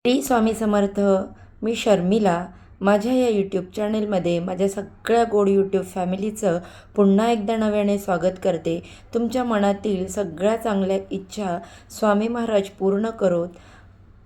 स्वामी समर्थ. मी शर्मिला. माझ्या या यूट्यूब चॅनेलमध्ये माझ्या सगळ्या गोड यूट्यूब फॅमिलीचं पुन्हा एकदा नव्याने स्वागत करते. तुमच्या मनातील सगळ्या चांगल्या इच्छा स्वामी महाराज पूर्ण करोत,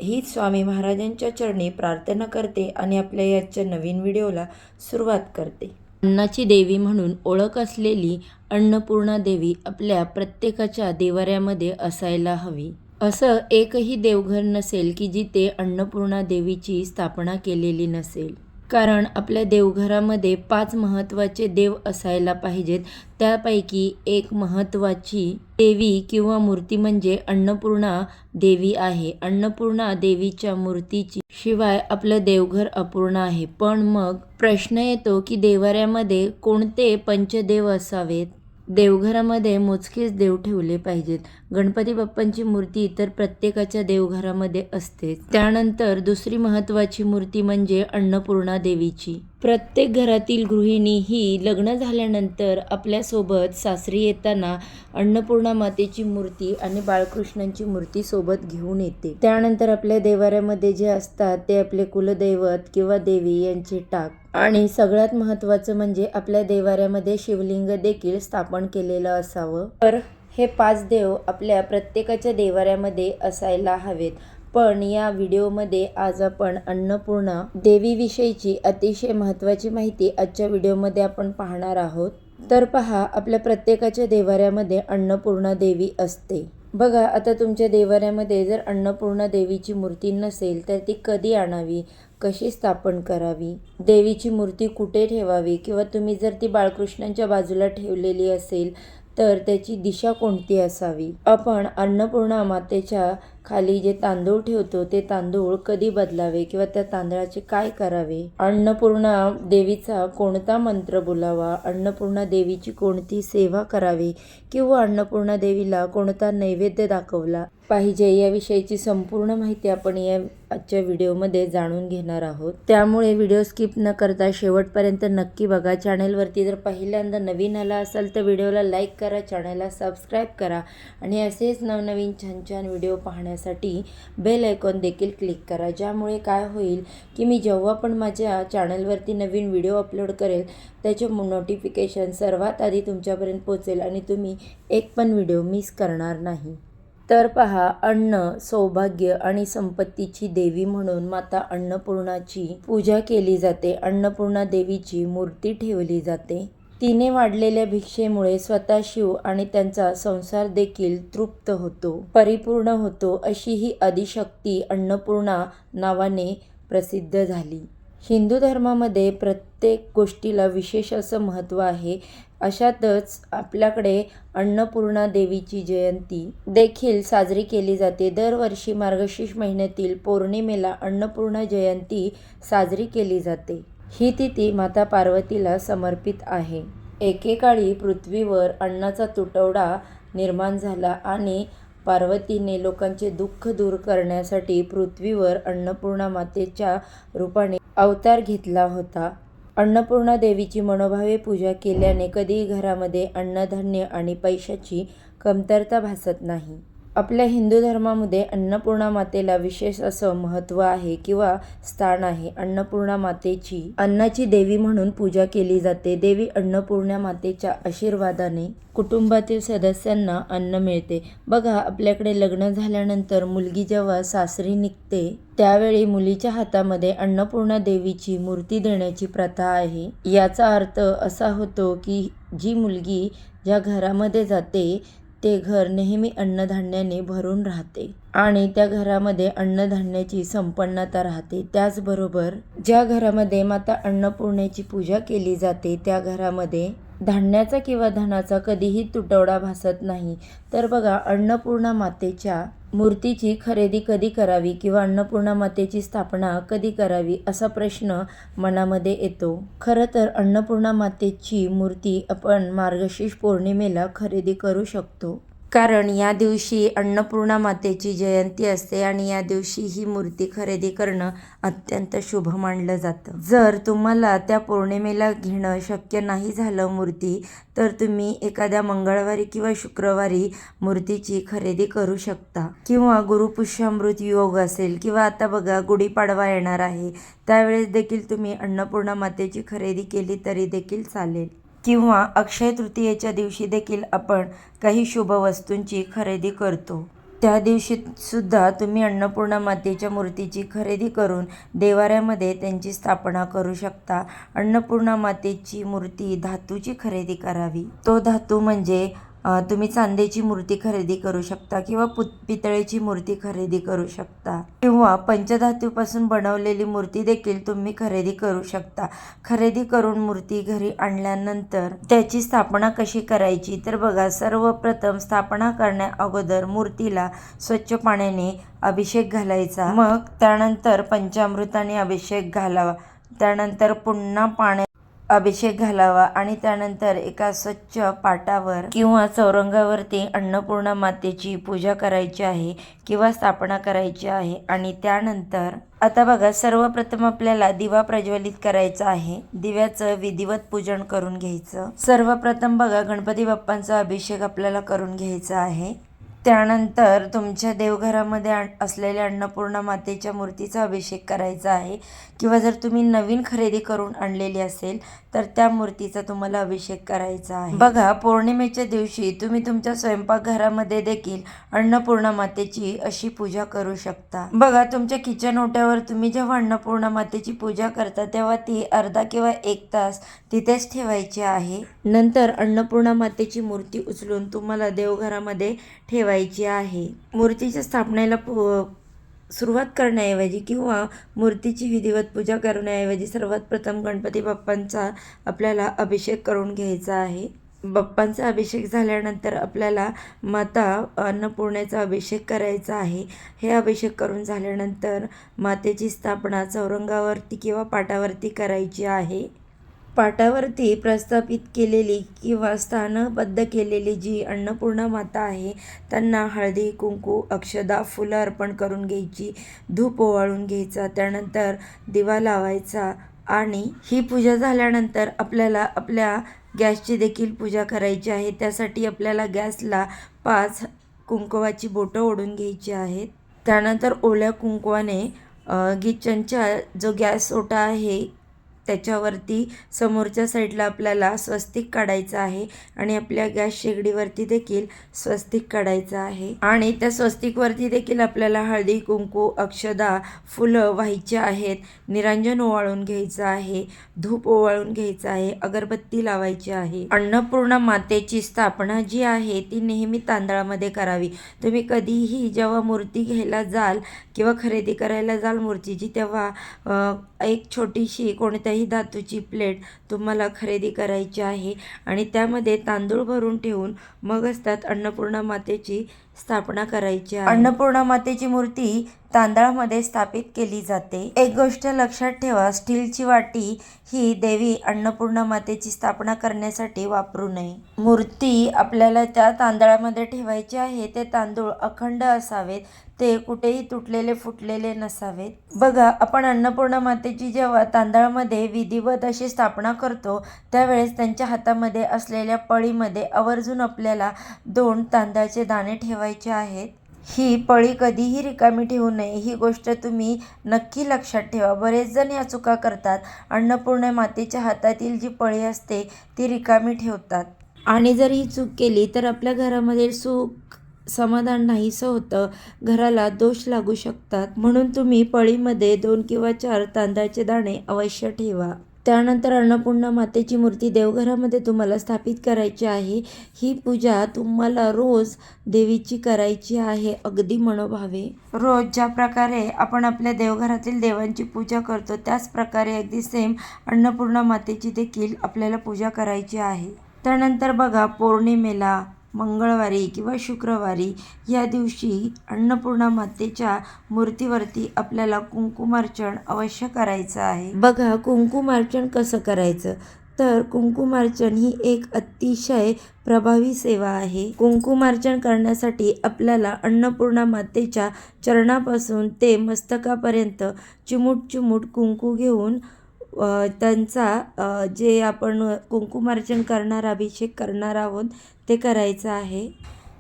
हीच स्वामी महाराजांच्या चरणी प्रार्थना करते आणि आपल्या याच्या नवीन व्हिडिओला सुरुवात करते. अन्नाची देवी म्हणून ओळख असलेली अन्नपूर्णा देवी आपल्या प्रत्येकाच्या देवाऱ्यामध्ये असायला हवी. असं एकही देवघर नसेल की जिथे अन्नपूर्णा देवीची स्थापना केलेली नसेल. कारण आपल्या देवघरामध्ये 5 महत्त्वाचे देव असायला पाहिजेत. त्यापैकी एक महत्त्वाची देवी किंवा मूर्ती म्हणजे अन्नपूर्णा देवी आहे. अन्नपूर्णा देवीच्या मूर्तीची शिवाय आपलं देवघर अपूर्ण आहे. पण मग प्रश्न येतो की देवाऱ्यामध्ये कोणते पंचदेव असावेत? देवघरामध्ये मोजकेच देव ठेवले पाहिजेत. गणपती बाप्पांची मूर्ती तर प्रत्येकाच्या देवघरामध्ये असते. त्यानंतर दुसरी महत्त्वाची मूर्ती म्हणजे अन्नपूर्णा देवीची. प्रत्येक घरातील गृहिणी ही लग्न झाल्यानंतर आपल्यासोबत सासरी येताना अन्नपूर्णा मातेची मूर्ती आणि बाळकृष्णांची मूर्ती सोबत घेऊन येते. त्यानंतर आपल्या देवाऱ्यामध्ये जे असतात ते आपले कुलदैवत किंवा देवी यांचे टाक. आणि सगळ्यात महत्त्वाचं म्हणजे आपल्या देवाऱ्यामध्ये शिवलिंग देखील स्थापन केलेलं असावं. तर हे 5 देव आपल्या प्रत्येकाच्या देवाऱ्यामध्ये असायला हवेत. पण या व्हिडिओमध्ये आज आपण अन्नपूर्णा देवीविषयीची अतिशय महत्त्वाची माहिती आजच्या व्हिडिओमध्ये आपण पाहणार आहोत. तर पहा, आपल्या प्रत्येकाच्या देवाऱ्यामध्ये अन्नपूर्णा देवी असते. बघा, आता तुमच्या देवाऱ्यामध्ये जर अन्नपूर्णा देवीची मूर्ती नसेल तर ती कधी आणावी, कशी स्थापन करावी, देवीची मूर्ती कुठे ठेवावी, किंवा तुम्ही जर ती बाळकृष्णांच्या बाजूला ठेवलेली असेल तर त्याची दिशा कोणती असावी, आपण अन्नपूर्णा मातेच्या खाली जे तांदूळ ठेवतो ते तांदूळ कधी बदलावे किंवा त्या तांदळाचे काय करावे, अन्नपूर्णा देवीचा कोणता मंत्र बोलावा, अन्नपूर्णा देवीची कोणती सेवा करावी किंवा अन्नपूर्णा देवीला कोणता नैवेद्य दाखवला पाहिजे, याविषयीची संपूर्ण माहिती आपण या आजच्या व्हिडिओमध्ये जाणून घेणार आहोत. त्यामुळे व्हिडिओ स्किप न करता शेवटपर्यंत नक्की बघा. चॅनलवरती जर पहिल्यांदा नवीन आला असाल तर व्हिडिओला लाईक करा, चॅनलला सबस्क्राईब करा आणि असेच नवनवीन छान छान व्हिडिओ पाहण्यासाठी बेल आयकॉन देखील क्लिक करा. ज्यामुळे काय होईल की मी जेव्हा पण माझ्या चॅनलवरती नवीन व्हिडिओ अपलोड करेल त्याचे नोटिफिकेशन सर्वात आधी तुमच्यापर्यंत पोहोचेल आणि तुम्ही एक पण व्हिडिओ मिस करणार नाही. तर पहा, अन्न, सौभाग्य आणि संपत्तीची देवी म्हणून माता अन्नपूर्णाची पूजा केली जाते. अन्नपूर्णा देवीची मूर्ती ठेवली जाते. तिने वाढलेल्या भिक्षेमुळे स्वतः शिव आणि त्यांचा संसार देखील तृप्त होतो, परिपूर्ण होतो, अशी ही आदिशक्ती अन्नपूर्णा नावाने प्रसिद्ध झाली. हिंदू धर्मामध्ये प्रत्येक गोष्टीला विशेष असं महत्त्व आहे. अशातच आपल्याकडे अन्नपूर्णा देवीची जयंती देखील साजरी केली जाते. दरवर्षी मार्गशीर्ष महिन्यातील पौर्णिमेला अन्नपूर्णा जयंती साजरी केली जाते. ही तिथी माता पार्वतीला समर्पित आहे. एकेकाळी पृथ्वीवर अन्नाचा तुटवडा निर्माण झाला आणि पार्वतीने लोकांचे दुःख दूर करण्यासाठी पृथ्वीवर अन्नपूर्णा मातेच्या रूपाने अवतार घेतला होता. अन्नपूर्णा देवीची मनोभावे पूजा केल्याने कधीही घरामध्ये अन्नधान्य आणि पैशाची कमतरता भासत नाही. आपल्या हिंदू धर्मामध्ये अन्नपूर्णा मातेला विशेष असं महत्त्व आहे किंवा स्थान आहे. अन्नपूर्णा मातेची अन्नाची देवी म्हणून पूजा केली जाते. देवी अन्नपूर्णा मातेच्या आशीर्वादाने कुटुंबातील सदस्यांना अन्न मिळते. बघा, आपल्याकडे लग्न झाल्यानंतर मुलगी जेव्हा सासरी निघते त्यावेळी मुलीच्या हातामध्ये अन्नपूर्णा देवीची मूर्ती देण्याची प्रथा आहे. याचा अर्थ असा होतो की जी मुलगी ज्या घरामध्ये जाते ते घर नेहमी अन्नधान्याने भरून राहते आणि त्या घरामध्ये अन्नधान्याची संपन्नता राहते. त्याचबरोबर ज्या घरामध्ये माता अन्नपूर्णेची पूजा केली जाते त्या घरामध्ये धान्याचा किंवा धनाचा कधीही तुटवडा भासत नाही. तर बघा, अन्नपूर्णा मातेच्या मूर्तीची खरेदी कधी करावी किंवा अन्नपूर्णा मातेची स्थापना कधी करावी असा प्रश्न मनामध्ये येतो. खरं तर अन्नपूर्णा मातेची मूर्ती आपण मार्गशीर्ष पौर्णिमेला खरेदी करू शकतो. कारण या दिवशी अन्नपूर्णा मातेची जयंती असते आणि या दिवशी ही मूर्ती खरेदी करणं अत्यंत शुभ मानलं जातं. जर तुम्हाला त्या पौर्णिमेला घेणं शक्य नाही झालं मूर्ती, तर तुम्ही एखाद्या मंगळवारी किंवा शुक्रवारी मूर्तीची खरेदी करू शकता. किंवा गुरुपुष्यामृत योग असेल किंवा आता बघा गुढीपाडवा येणार आहे, त्यावेळेस देखील तुम्ही अन्नपूर्णा मातेची खरेदी केली तरी देखील चालेल. किंवा अक्षय तृतीयेच्या दिवशी देखील आपण काही शुभ वस्तूंची खरेदी करतो. त्या दिवशी सुद्धा तुम्ही अन्नपूर्णा मातेच्या मूर्तीची खरेदी करून देवाऱ्यामध्ये त्यांची स्थापना करू शकता. अन्नपूर्णा मातेची मूर्ती धातूची खरेदी करावी. तो धातू म्हणजे तुम्ही चांदीची मूर्ती खरेदी करू शकता किंवा पितळेची मूर्ती खरेदी करू शकता किंवा पंचधातूपासून बनवलेली मूर्ती देखील तुम्ही खरेदी करू शकता. खरेदी करून मूर्ती घरी आणल्यानंतर त्याची स्थापना कशी करायची तर बघा, सर्वप्रथम स्थापना करण्या अगोदर मूर्तीला स्वच्छ पाण्याने अभिषेक घालायचा. मग त्यानंतर पंचामृताने अभिषेक घालावा. त्यानंतर पुन्हा पाण्यात अभिषेक घालावा आणि त्यानंतर एका स्वच्छ पाटावर किंवा चौरंगावरती अन्नपूर्णा मातेची पूजा करायची आहे किंवा स्थापना करायची आहे. आणि त्यानंतर आता बघा, सर्वप्रथम आपल्याला दिवा प्रज्वलित करायचा आहे. दिव्याचं विधिवत पूजन करून घ्यायचं. सर्वप्रथम बघा, गणपती बाप्पांचा अभिषेक आपल्याला करून घ्यायचा आहे. त्यानंतर तुमच्या देवघरामध्ये असलेल्या अन्नपूर्णा मातेच्या मूर्तीचा अभिषेक करायचा आहे किंवा जर तुम्ही नवीन खरेदी करून आणलेली असेल तर त्या मूर्तीचा तुम्हाला अभिषेक करायचा आहे. बघा, पौर्णिमेच्या दिवशी तुम्ही तुमच्या स्वयंपाकघरामध्ये देखील अन्नपूर्णा मातेची अशी पूजा करू शकता. बघा, तुमच्या किचन ओट्यावर तुम्ही जेव्हा अन्नपूर्णा मातेची पूजा करता तेव्हा ती अर्धा किंवा 1 तास तिथेच ठेवायची आहे. नंतर अन्नपूर्णा मातेची मूर्ती उचलून तुम्हाला देवघरामध्ये ठेवायची आहे. मूर्तीच्या स्थापनेला सुरुवात करण्याऐवजी किंवा मूर्तीची विधिवत पूजा करण्याऐवजी सर्वात प्रथम गणपती बाप्पांचा आपल्याला अभिषेक करून घ्यायचा आहे. बाप्पांचा अभिषेक झाल्यानंतर आपल्याला माता अन्नपूर्णेचा अभिषेक करायचा आहे. हे अभिषेक करून झाल्यानंतर मातेची स्थापना चौरंगावरती किंवा पाटावरती करायची आहे. पाटावरती प्रस्थापित केलेली किंवा स्थानबद्ध केलेली जी अन्नपूर्णा माता आहे त्यांना हळदी, कुंकू, अक्षदा, फुलं अर्पण करून घ्यायची. धूप ओवाळून घ्यायचा. त्यानंतर दिवा लावायचा आणि ही पूजा झाल्यानंतर आपल्याला आपल्या गॅसची देखील पूजा करायची आहे. त्यासाठी आपल्याला गॅसला 5 कुंकवाची बोटं ओढून घ्यायची आहेत. त्यानंतर ओल्या कुंकवाने किचनच्या जो गॅस ओटा आहे त्याच्यावरती समोरच्या साईडला आपल्याला स्वस्तिक काढायचं आहे आणि आपल्या गॅस शेगडीवरती देखील स्वस्तिक काढायचं आहे. आणि त्या स्वस्तिकवरती देखील आपल्याला हळदी, कुंकू, अक्षदा, फुलं व्हायची आहेत. निरांजन ओवाळून घ्यायचं आहे. धूप ओवाळून घ्यायचं आहे. अगरबत्ती लावायची आहे. अन्नपूर्णा मातेची स्थापना जी आहे ती नेहमी तांदळामध्ये करावी. तुम्ही कधीही जेव्हा मूर्ती घ्यायला जाल किंवा खरेदी करायला जाल मूर्तीची, तेव्हा एक छोटीशी कोणत्याही धातूची प्लेट तुम्हाला खरेदी करायची आहे आणि त्यामध्ये तांदूळ भरून ठेवून मगच त्यात अन्नपूर्णा मातेची स्थापना करायची आहे. अन्नपूर्णा मातेची मूर्ती तांदळामध्ये स्थापित केली जाते. एक गोष्ट लक्षात ठेवा, स्टीलची वाटी ही देवी अन्नपूर्णा मातेची स्थापना करण्यासाठी वापरू नये. मूर्ती आपल्याला त्या तांदळामध्ये ठेवायची आहे. ते तांदूळ अखंड असावेत. ते कुठेही तुटलेले फुटलेले नसावेत. बघा, आपण अन्नपूर्णा मातेची जेव्हा तांदळामध्ये विधिवत अशी स्थापना करतो त्यावेळेस त्यांच्या हातामध्ये असलेल्या पळीमध्ये आवर्जून आपल्याला 2 तांदळाचे दाणे ठेवायचे आहेत. ही पळी कधीही रिकामी ठेवू नये. ही गोष्ट तुम्ही नक्की लक्षात ठेवा. बरेच जण या चुका करतात. अन्नपूर्णा मातेच्या हातातील जी पळी असते ती रिकामी ठेवतात आणि जर ही चूक केली तर आपल्या घरामध्ये सुख समाधान नाहीसं होतं. घराला दोष लागू शकतात. म्हणून तुम्ही पळीमध्ये 2 किंवा 4 तांदळाचे दाणे अवश्य ठेवा. त्यानंतर अन्नपूर्णा मातेची मूर्ती देवघरामध्ये तुम्हाला स्थापित करायची आहे. ही पूजा तुम्हाला रोज देवीची करायची आहे, अगदी मनोभावे. रोज ज्या प्रकारे आपण आपल्या देवघरातील देवांची पूजा करतो त्याच प्रकारे अगदी सेम अन्नपूर्णा मातेची देखील आपल्याला पूजा करायची आहे. त्यानंतर बघा, पौर्णिमेला मंगळवारी किंवा शुक्रवारी या दिवशी अन्नपूर्णा मातेच्या मूर्तीवरती आपल्याला कुंकुमार्चन अवश्य करायचं आहे. बघा, कुंकुमार्चन कसं करायचं तर कुंकुमार्चन ही एक अतिशय प्रभावी सेवा आहे. कुंकुमार्चन करण्यासाठी आपल्याला अन्नपूर्णा मातेच्या चरणापासून ते मस्तकापर्यंत चिमूट कुंकू घेऊन त्यांचा जे आपण कुंकुमार्चन करणार, अभिषेक करणार आहोत ते करायचं आहे.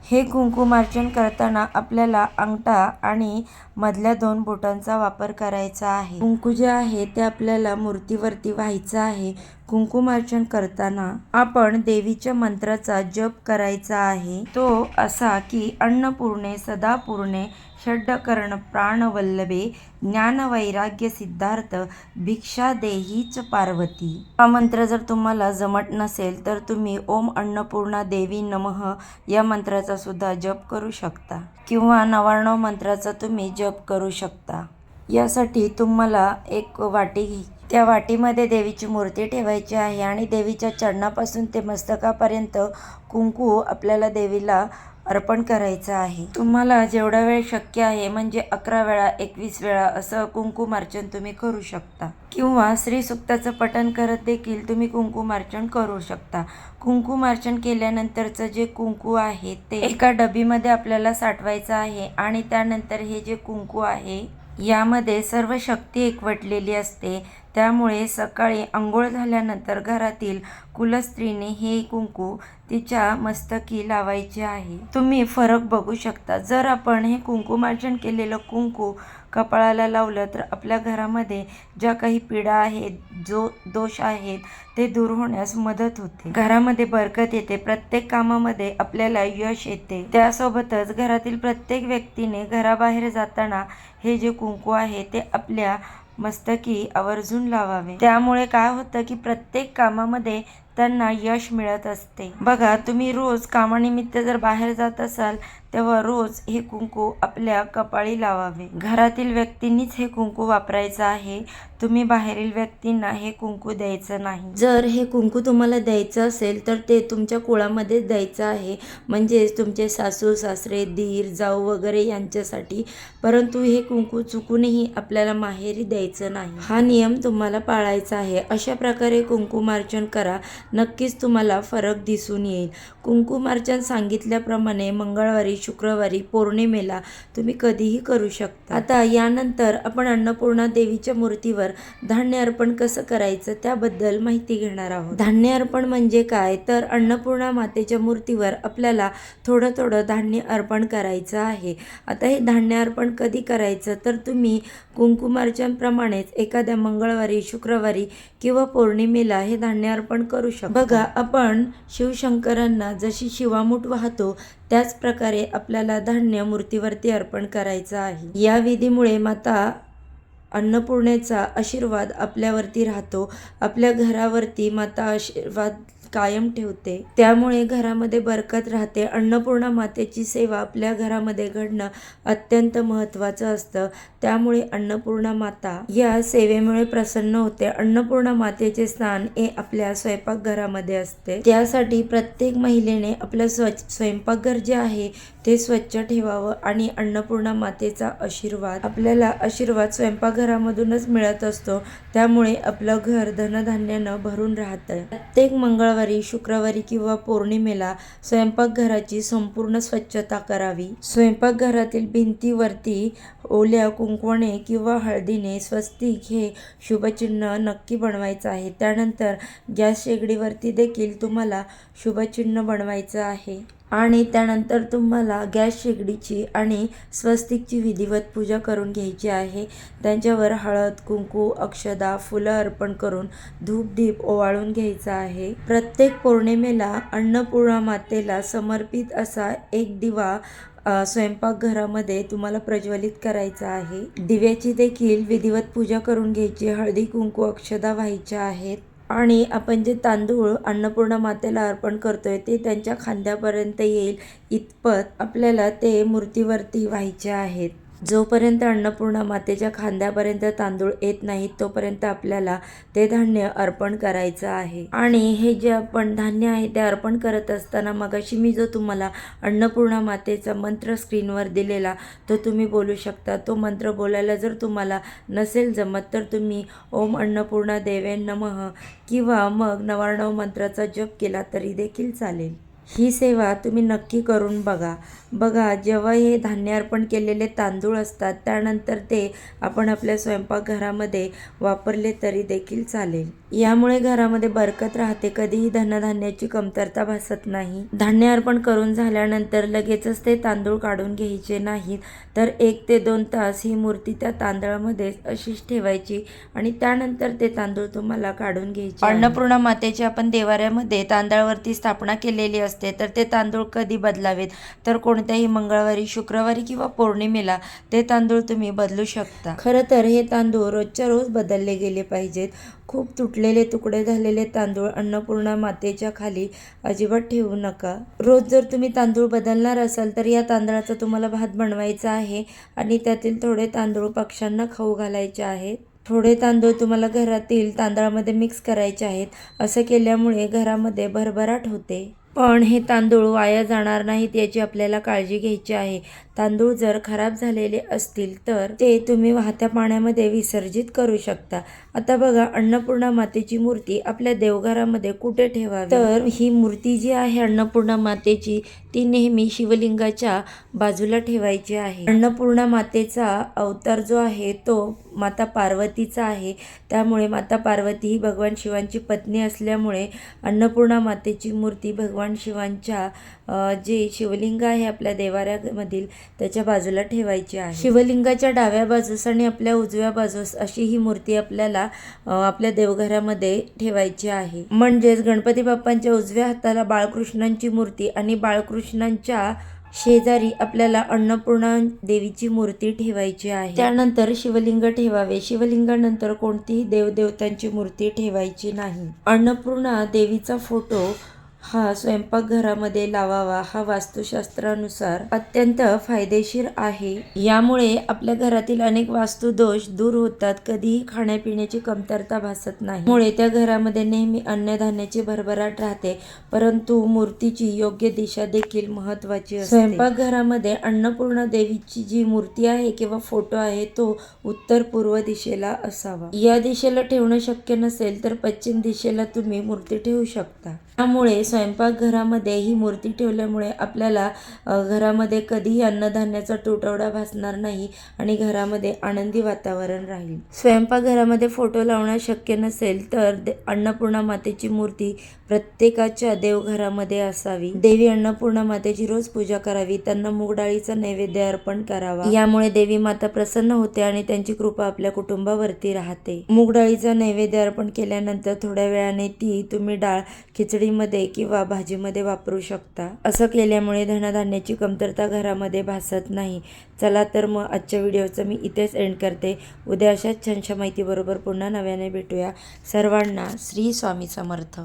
हे कुंकुमार्चन करताना आपल्याला अंगठा आणि मधल्या 2 बोटांचा वापर करायचा आहे. कुंकू जे आहे ते आपल्याला मूर्तीवरती व्हायचं आहे. कुंकुमार्चन करताना आपण देवीच्या मंत्राचा जप करायचा आहे. तो असा की अन्नपूर्णे सदापूर्णे षड्कर्ण प्राणवल्लभे ज्ञानवैराग्य सिद्धार्थ भिक्षा देहीच पार्वती. हा मंत्र जर तुम्हाला जमत नसेल तर तुम्ही ओम अन्नपूर्णा देवी नमः या मंत्राचा सुद्धा जप करू शकता किंवा 99 मंत्राचा तुम्ही जप करू शकता. यासाठी तुम्हाला एक वाटी घ्यायची. त्या वाटीमध्ये देवीची मूर्ती ठेवायची आहे आणि देवीच्या चरणापासून ते मस्तकापर्यंत कुंकू आपल्याला देवीला अर्पण करायचं आहे. तुम्हाला जेवढा वेळ शक्य आहे म्हणजे 11 वेळा 21 वेळा असं कुंकुमार्चन तुम्ही करू शकता किंवा श्री सूक्ताचं पठण करत देखील तुम्ही कुंकुमार्चन करू शकता. कुंकुमार्चन केल्यानंतरचं जे कुंकू आहे ते एका डबीमध्ये आपल्याला साठवायचं आहे आणि त्यानंतर हे जे कुंकू आहे यामध्ये सर्व शक्ती एकवटलेली असते. त्यामुळे सकाळी अंघोळ झाल्यानंतर घरातील कुलस्त्रीने हे कुंकू तिच्या मस्तकी लावायचे आहे. तुम्ही फरक बघू शकता. जर आपण हे कुंकुमार्चन केलेलं कुंकू कपाळाला लावलं तर आपल्या घरामध्ये ज्या काही पीडा आहेत, जो दोष आहेत ते दूर होण्यास मदत होते. घरामध्ये बरकत येते. प्रत्येक कामामध्ये आपल्याला यश येते. त्यासोबतच घरातील प्रत्येक व्यक्तीने घराबाहेर जाताना हे जे कुंकू आहे ते आपल्या मस्तकी आवर्जून लावावे. त्यामुळे काय होतं की प्रत्येक कामामध्ये त्यांना यश मिळत असते. बघा, तुम्ही रोज कामानिमित्त जर बाहेर जात असाल तेव्हा रोज हे कुंकू आपल्या कपाळी लावावे. घरातील व्यक्तींनीच हे कुंकू वापरायचं आहे. तुम्ही बाहेरील व्यक्तींना हे कुंकू द्यायचं नाही. जर हे कुंकू तुम्हाला द्यायचं असेल तर ते तुमच्या कुळामध्येच द्यायचं आहे, म्हणजेच तुमचे सासू सासरे, दीर जाऊ वगैरे यांच्यासाठी. परंतु हे कुंकू चुकूनही आपल्याला माहेरी द्यायचं नाही. हा नियम तुम्हाला पाळायचा आहे. अशा प्रकारे कुंकुमार्चन करा. नक्कीच तुम्हाला फरक दिसून येईल. कुंकुमार्चन सांगितल्याप्रमाणे मंगळवारी, शुक्रवारी, पौर्णिमेला तुम्ही कधीही करू शकता. आता यानंतर आपण अन्नपूर्णा देवीच्या मूर्तीवर धान्य अर्पण कसं करायचं त्याबद्दल माहिती घेणार आहोत. धान्य अर्पण म्हणजे काय तर अन्नपूर्णा मातेच्या मूर्तीवर आपल्याला थोडं धान्य अर्पण करायचं आहे. आता हे धान्य अर्पण कधी करायचं तर तुम्ही कुंकुमार्चन प्रमाणेच एखाद्या मंगळवारी, शुक्रवारी किंवा पौर्णिमेला हे धान्य अर्पण करू शकतो. बघा, आपण शिवशंकरांना जशी शिवामूठ वाहतो त्याच प्रकारे आपल्याला धान्य मूर्तीवरती अर्पण करायचं आहे. या विधीमुळे माता अन्नपूर्णेचा आशीर्वाद आपल्यावरती राहतो. आपल्या घरावरती माता आशीर्वाद कायम ठेवते. त्यामुळे घरामध्ये बरकत राहते. अन्नपूर्णा मातेची सेवा आपल्या घरामध्ये घडणं अत्यंत महत्त्वाचं असतं. त्यामुळे अन्नपूर्णा माता या सेवेमुळे प्रसन्न होते. अन्नपूर्णा मातेचे स्थान हे आपल्या स्वयंपाकघरामध्ये असते. त्यासाठी प्रत्येक महिलेने आपलं स्वयंपाकघर जे आहे ते स्वच्छ ठेवावं आणि अन्नपूर्णा मातेचा आशीर्वाद स्वयंपाकघरामधूनच मिळत असतो. त्यामुळे आपलं घर धनधान्यानं भरून राहतं. प्रत्येक मंगळवारी, शुक्रवारी किंवा पौर्णिमेला स्वयंपाकघराची संपूर्ण स्वच्छता करावी. स्वयंपाकघरातील भिंतीवरती ओल्या कुंकवाने किंवा हळदीने स्वस्तिक हे शुभचिन्ह नक्की बनवायचं आहे. त्यानंतर गॅस शेगडीवरती देखील तुम्हाला शुभचिन्ह बनवायचं आहे आणि त्यानंतर तुम्हाला गॅस शेगडीची आणि स्वस्तिकची विधिवत पूजा करून घ्यायची आहे. त्यांच्यावर हळद, कुंकू, अक्षदा, फुलं अर्पण करून धूप-दीप ओवाळून घ्यायचा आहे. प्रत्येक पौर्णिमेला अन्नपूर्णा मातेला समर्पित असा एक दिवा स्वयंपाकघरामध्ये तुम्हाला प्रज्वलित करायचा आहे. दिव्याची देखील विधिवत पूजा करून घ्यायची. हळदी, कुंकू, अक्षदा व्हायच्या आहेत आणि आपण जे तांदूळ अन्नपूर्णा मातेला अर्पण करतोय ते त्यांच्या खांद्यापर्यंत येईल इतपत आपल्याला ते मूर्तीवरती व्हायचे आहेत. जोपर्यंत अन्नपूर्णा मातेच्या खांद्यापर्यंत तांदूळ येत नाहीत तोपर्यंत आपल्याला ते धान्य अर्पण करायचं आहे. आणि हे जे आपण धान्य आहे ते अर्पण करत असताना मगाशी मी जो तुम्हाला अन्नपूर्णा मातेचा मंत्र स्क्रीनवर दिलेला तो तुम्ही बोलू शकता. तो मंत्र बोलायला जर तुम्हाला नसेल जमत तर तुम्ही ओम अन्नपूर्णा देवे नमः किंवा मग 99 मंत्राचा जप केला तरी देखील चालेल. ही सेवा तुम्ही नक्की करून बघा. जेव्हा हे धान्य अर्पण केलेले तांदूळ असतात त्यानंतर ते आपण आपल्या स्वयंपाकघरामध्ये वापरले तरी देखील चालेल. यामुळे घरामध्ये बरकत राहते, कधीही धनधान्याची कमतरता भासत नाही. धान्य अर्पण करून झाल्यानंतर लगेचच ते तांदूळ काढून घ्यायचे नाहीत, तर 1 ते 2 तास ही मूर्ती त्या तांदळामध्ये अशीच ठेवायची आणि त्यानंतर ते तांदूळ तुम्हाला काढून घ्यायचे. अन्नपूर्णा मातेची आपण देवाऱ्यामध्ये तांदळावरती स्थापना केलेली असते, तर ते तांदूळ कधी बदलावेत तर कोणत्याही मंगळवारी, शुक्रवारी किंवा पौर्णिमेला ते तांदूळ तुम्ही बदलू शकता. खरं तर हे तांदूळ रोजच्या रोज बदलले गेले पाहिजेत. खूप तुटलेले तुकडे झालेले तांदूळ अन्नपूर्णा मातेच्या खाली अजिबात ठेवू नका. रोज जर तुम्ही तांदूळ बदलणार असाल तर या तांदळाचा तुम्हाला भात बनवायचा आहे आणि त्यातील थोडे तांदूळ पक्ष्यांना खाऊ घालायचे आहेत. थोडे तांदूळ तुम्हाला घरातील तांदळामध्ये मिक्स करायचे आहेत. असं केल्यामुळे घरामध्ये भरभराट होते. पण हे तांदूळ वाया जाणार नाहीत याची आपल्याला काळजी घ्यायची आहे. तांदूळ जर खराब झालेले असतील तर ते तुम्ही वाहत्या पाण्यामध्ये विसर्जित करू शकता. आता बघा, अन्नपूर्णा मातेची मूर्ती आपल्या देवघरामध्ये कुठे ठेवावी, तर ही मूर्ती जी आहे अन्नपूर्णा मातेची ती नेहमी शिवलिंगाच्या बाजूला ठेवायची आहे. अन्नपूर्णा मातेचा अवतार जो आहे तो माता पार्वतीचा आहे. त्यामुळे माता पार्वती ही भगवान शिवांची पत्नी असल्यामुळे अन्नपूर्णा मातेची मूर्ती भगवान शिवांच्या जे शिवलिंग आहे आपल्या देवाऱ्यामधील त्याच्या बाजूला ठेवायची आहे. शिवलिंगाच्या डाव्या बाजूस आणि आपल्या उजव्या बाजूस अशी ही मूर्ती आपल्याला आपल्या देवघरामध्ये ठेवायची आहे. म्हणजेच गणपती बाप्पांच्या उजव्या हाताला बाळकृष्णांची मूर्ती आणि बाळकृष्णांच्या शेजारी आपल्याला अन्नपूर्णा देवीची मूर्ती ठेवायची आहे. त्यानंतर शिवलिंग ठेवावे. शिवलिंगानंतर कोणतीही देवदेवतांची मूर्ती ठेवायची नाही. अन्नपूर्णा देवीचा फोटो हा स्वयंपाकघरामध्ये लावावा. हा वास्तुशास्त्रानुसार अत्यंत फायदेशीर आहे. यामुळे आपल्या घरातील अनेक वास्तुदोष दूर होतात. कधीही खाण्यापिण्याची कमतरता भासत नाही. मुळे त्या घरामध्ये नेहमी अन्नधान्याची भरभराट राहते. परंतु मूर्तीची योग्य दिशा देखील महत्त्वाची असते. स्वयंपाकघरामध्ये अन्नपूर्णा देवीची जी मूर्ती आहे किंवा फोटो आहे तो उत्तर पूर्व दिशेला असावा. या दिशेला ठेवणं शक्य नसेल तर पश्चिम दिशेला तुम्ही मूर्ती ठेवू शकता. त्यामुळे स्वयंपाकघरामध्ये ही मूर्ती ठेवल्यामुळे आपल्याला घरामध्ये कधीही अन्नधान्याचा तुटवडा भासणार नाही आणि घरामध्ये आनंदी वातावरण राहील. स्वयंपाकघरामध्ये फोटो लावणं शक्य नसेल तर अन्नपूर्णा मातेची मूर्ती प्रत्येकाच्या देवघरामध्ये असावी. देवी अन्नपूर्णा मातेची रोज पूजा करावी. त्यांना मूग डाळीचा नैवेद्य अर्पण करावा. यामुळे देवी माता प्रसन्न होते आणि त्यांची कृपा आपल्या कुटुंबावरती राहते. मूग डाळीचा नैवेद्य अर्पण केल्यानंतर थोड्या वेळाने ती तुम्ही डाळ खिचडीमध्ये किंवा भाजीमध्ये वापरू शकता. असं केल्यामुळे धनधान्याची कमतरता घरामध्ये भासत नाही. चला तर मग आजच्या व्हिडिओचं मी इथेच एंड करते. उद्या अशाच छानशा माहितीबरोबर पुन्हा नव्याने भेटूया. सर्वांना श्री स्वामी समर्थ.